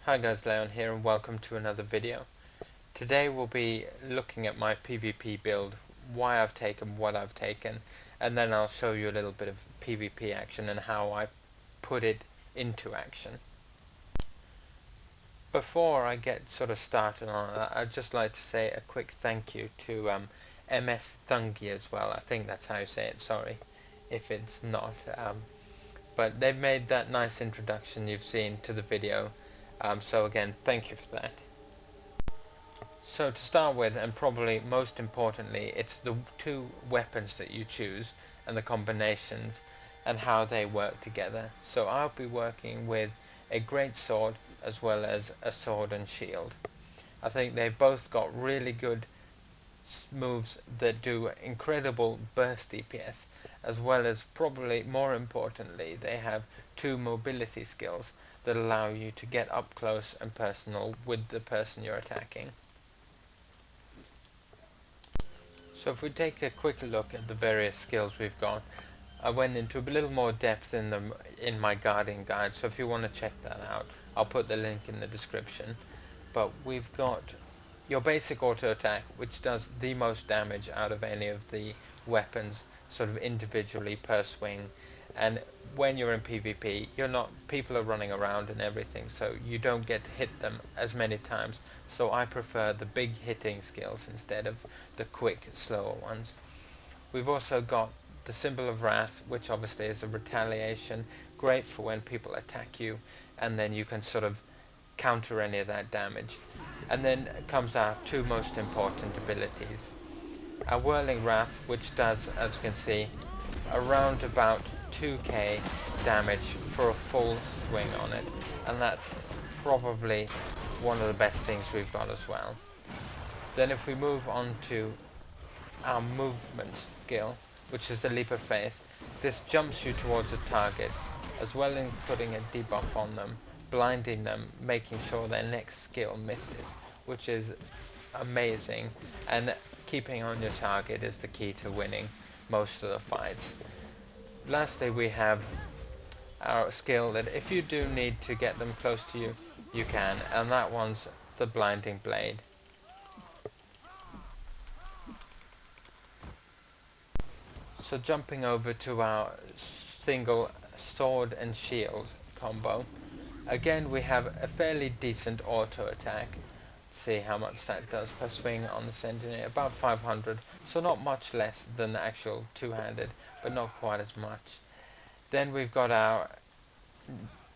Hi guys, Leon here and welcome to another video. Today we'll be looking at my PvP build, why I've taken what I've taken, and then I'll show you a little bit of PvP action and how I put it into action. Before I get sort of started on it, I'd just like to say a quick thank you to MS Thungy as well. I think that's how you say it, sorry if it's not. But they've made that nice introduction you've seen to the video. So again, thank you for that. So to start with, and probably most importantly, it's the two weapons that you choose and the combinations and how they work together. So I'll be working with a great sword as well as a sword and shield. I think they've both got really good moves that do incredible burst DPS, as well as, probably more importantly, they have two mobility skills that allow you to get up close and personal with the person you're attacking. So if we take a quick look at the various skills we've got, I went into a little more depth in them in my guarding guide, so if you want to check that out, I'll put the link in the description. But we've got your basic auto attack, which does the most damage out of any of the weapons sort of individually per swing. And when you're in PvP, people are running around and everything, so you don't get to hit them as many times. So I prefer the big hitting skills instead of the quick, slower ones. We've also got the symbol of wrath, which obviously is a retaliation, great for when people attack you, and then you can sort of counter any of that damage. And then comes our two most important abilities. Our Whirling Wrath, which does, as you can see, around about 2k damage for a full swing on it, and that's probably one of the best things we've got as well. Then if we move on to our movement skill, which is the Leap of Faith, this jumps you towards a target, as well as putting a debuff on them, blinding them, making sure their next skill misses, which is amazing, and keeping on your target is the key to winning most of the fights. Lastly, we have our skill that if you do need to get them close to you, you can, and that one's the Blinding Blade. So jumping over to our single sword and shield combo, again we have a fairly decent auto attack. Let's see how much that does per swing on the Sentinel, about 500, so not much less than the actual two-handed, but not quite as much. Then we've got our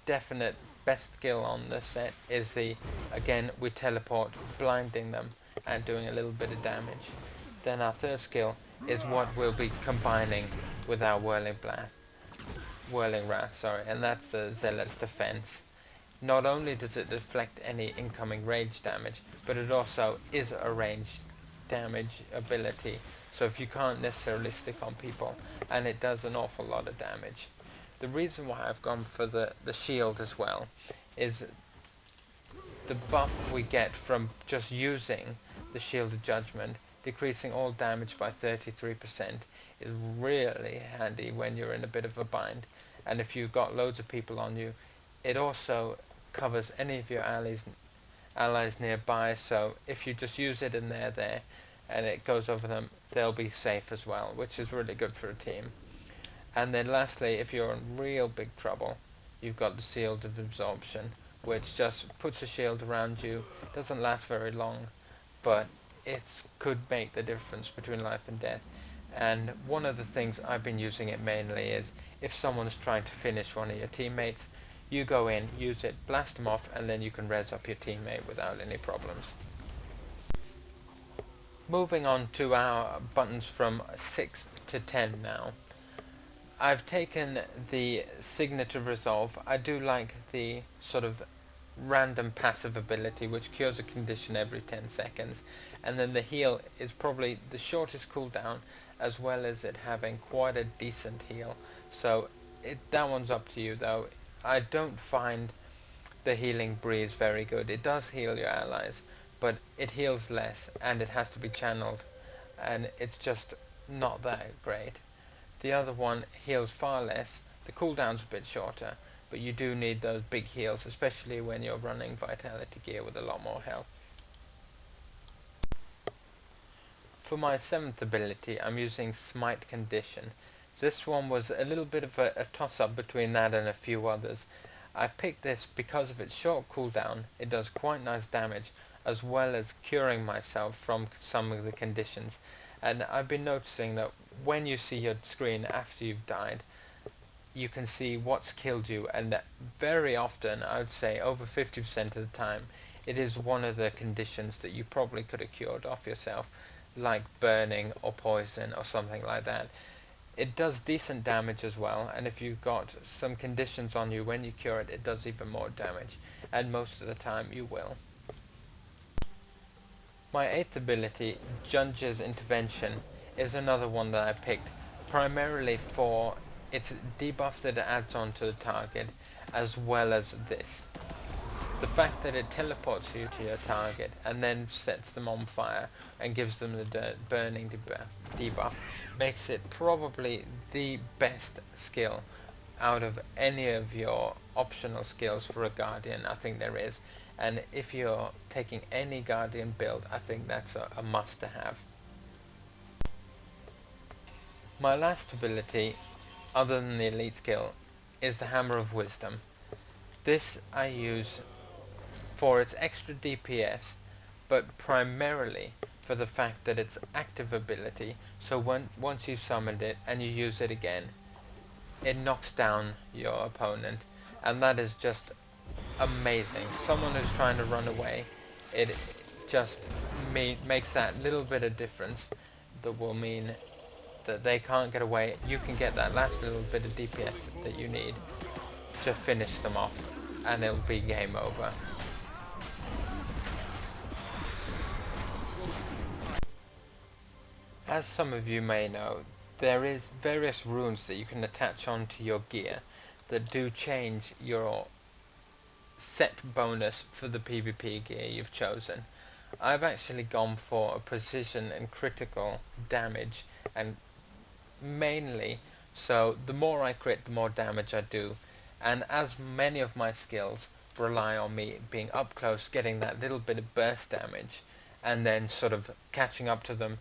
definite best skill on the set is again we teleport, blinding them and doing a little bit of damage. Then our third skill is what we'll be combining with our Whirling Wrath, and that's the Zealot's Defense. Not only does it deflect any incoming rage damage, but it also is a ranged damage ability, so if you can't necessarily stick on people, and it does an awful lot of damage. The reason why I've gone for the shield as well is the buff we get from just using the Shield of Judgment, decreasing all damage by 33%, is really handy when you're in a bit of a bind. And if you've got loads of people on you, it also covers any of your allies nearby, so if you just use it and they're there and it goes over them, they'll be safe as well, which is really good for a team. And then lastly, if you're in real big trouble, you've got the Shield of Absorption, which just puts a shield around you. Doesn't last very long, but it could make the difference between life and death. And one of the things I've been using it mainly is if someone's trying to finish one of your teammates, you go in, use it, blast them off, and then you can res up your teammate without any problems. Moving on to our buttons from 6 to 10 now. I've taken the Signet of Resolve. I do like the sort of random passive ability which cures a condition every 10 seconds, and then the heal is probably the shortest cooldown, as well as it having quite a decent heal, so that one's up to you though. I don't find the Healing Breeze very good. It does heal your allies, but it heals less and it has to be channeled, and it's just not that great. The other one heals far less, the cooldown's a bit shorter, but you do need those big heals, especially when you're running vitality gear with a lot more health. For my 7th ability, I'm using Smite Condition. This one was a little bit of a toss-up between that and a few others. I picked this because of its short cooldown. It does quite nice damage, as well as curing myself from some of the conditions. And I've been noticing that when you see your screen after you've died, you can see what's killed you, and that very often, I would say over 50% of the time, it is one of the conditions that you probably could have cured off yourself, like burning or poison or something like that. It does decent damage as well, and if you've got some conditions on you when you cure it, it does even more damage, and most of the time you will. My 8th ability, Judge's Intervention, is another one that I picked primarily for its debuff that it adds on to the target, as well as this. The fact that it teleports you to your target and then sets them on fire and gives them the burning debuff makes it probably the best skill out of any of your optional skills for a Guardian. I think there is, and if you're taking any Guardian build, I think that's a must to have. My last ability, other than the elite skill, is the Hammer of Wisdom. This I use for its extra DPS, but primarily for the fact that it's active ability, so once you summoned it and you use it again, it knocks down your opponent, and that is just amazing. Someone who's trying to run away, it just makes that little bit of difference that will mean that they can't get away. You can get that last little bit of DPS that you need to finish them off, and it'll be game over. As some of you may know, there is various runes that you can attach onto your gear that do change your set bonus for the PvP gear you've chosen. I've actually gone for a precision and critical damage, and mainly so the more I crit, the more damage I do, and as many of my skills rely on me being up close, getting that little bit of burst damage, and then sort of catching up to them,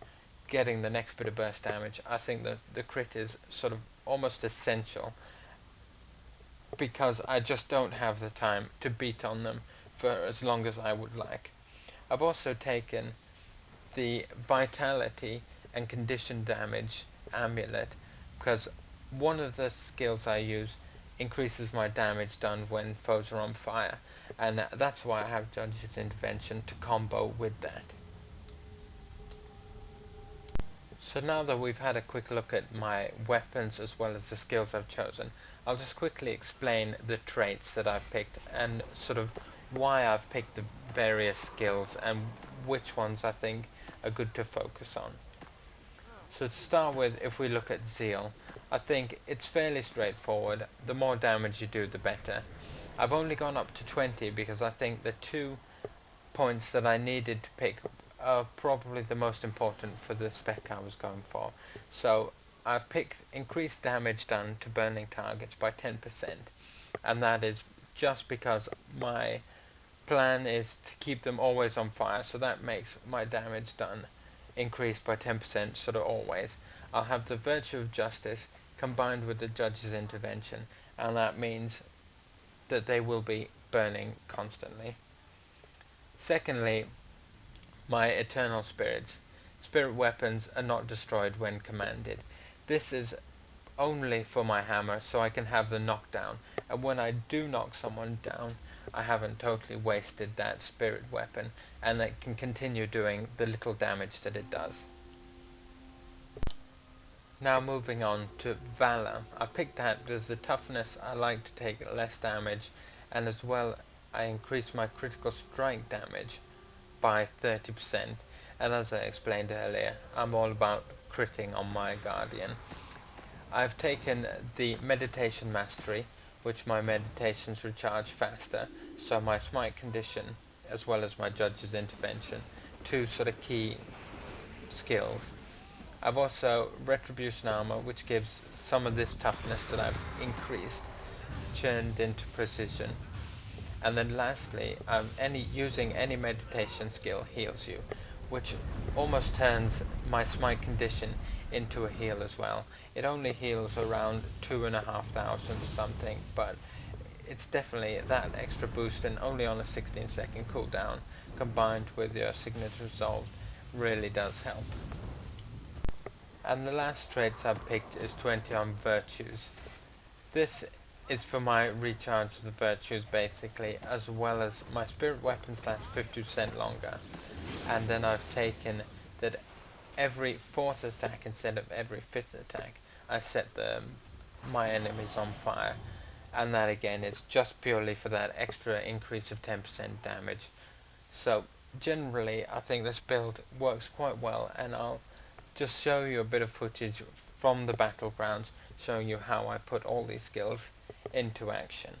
getting the next bit of burst damage, I think that the crit is sort of almost essential, because I just don't have the time to beat on them for as long as I would like. I've also taken the vitality and condition damage amulet, because one of the skills I use increases my damage done when foes are on fire, and that's why I have Judge's Intervention to combo with that. So now that we've had a quick look at my weapons as well as the skills I've chosen, I'll just quickly explain the traits that I've picked and sort of why I've picked the various skills and which ones I think are good to focus on. So to start with, if we look at Zeal, I think it's fairly straightforward. The more damage you do, the better. I've only gone up to 20 because I think the 2 points that I needed to pick are probably the most important for the spec I was going for. So I've picked increased damage done to burning targets by 10%, and that is just because my plan is to keep them always on fire, so that makes my damage done increased by 10% sort of always. I'll have the Virtue of Justice combined with the Judge's Intervention, and that means that they will be burning constantly. Secondly, my Eternal Spirits. Spirit weapons are not destroyed when commanded. This is only for my hammer, so I can have the knockdown, and when I do knock someone down, I haven't totally wasted that spirit weapon, and it can continue doing the little damage that it does. Now moving on to Valor. I picked that because the toughness, I like to take less damage, and as well I increase my critical strike damage by 30%, and as I explained earlier, I'm all about critting on my Guardian. I've taken the Meditation Mastery, which my meditations recharge faster, so my Smite Condition as well as my Judge's Intervention, 2 sort of key skills. I've also Retribution Armor, which gives some of this toughness that I've increased, churned into precision. And then lastly, using any meditation skill heals you, which almost turns my smite condition into a heal as well. It only heals around 2,500 or something, but it's definitely that extra boost, and only on a 16-second cooldown combined with your signature resolve really does help. And the last traits I've picked is 20 on virtues. This is for my recharge of the virtues basically, as well as my spirit weapons last 50% longer. And then I've taken that every 4th attack instead of every 5th attack I set my enemies on fire, and that again is just purely for that extra increase of 10% damage. So generally I think this build works quite well, and I'll just show you a bit of footage from the battlegrounds showing you how I put all these skills into action.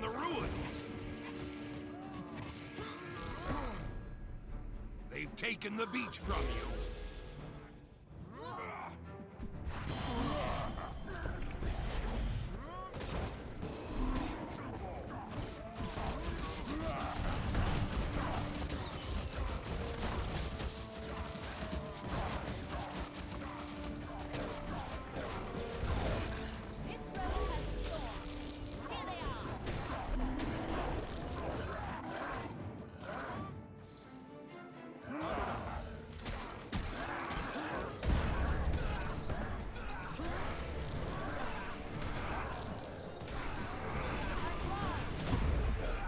The ruin. They've taken the beach from you.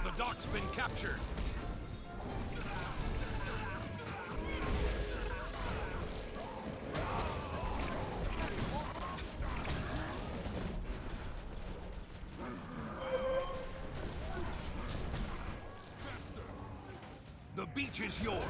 The dock's been captured. The beach is yours.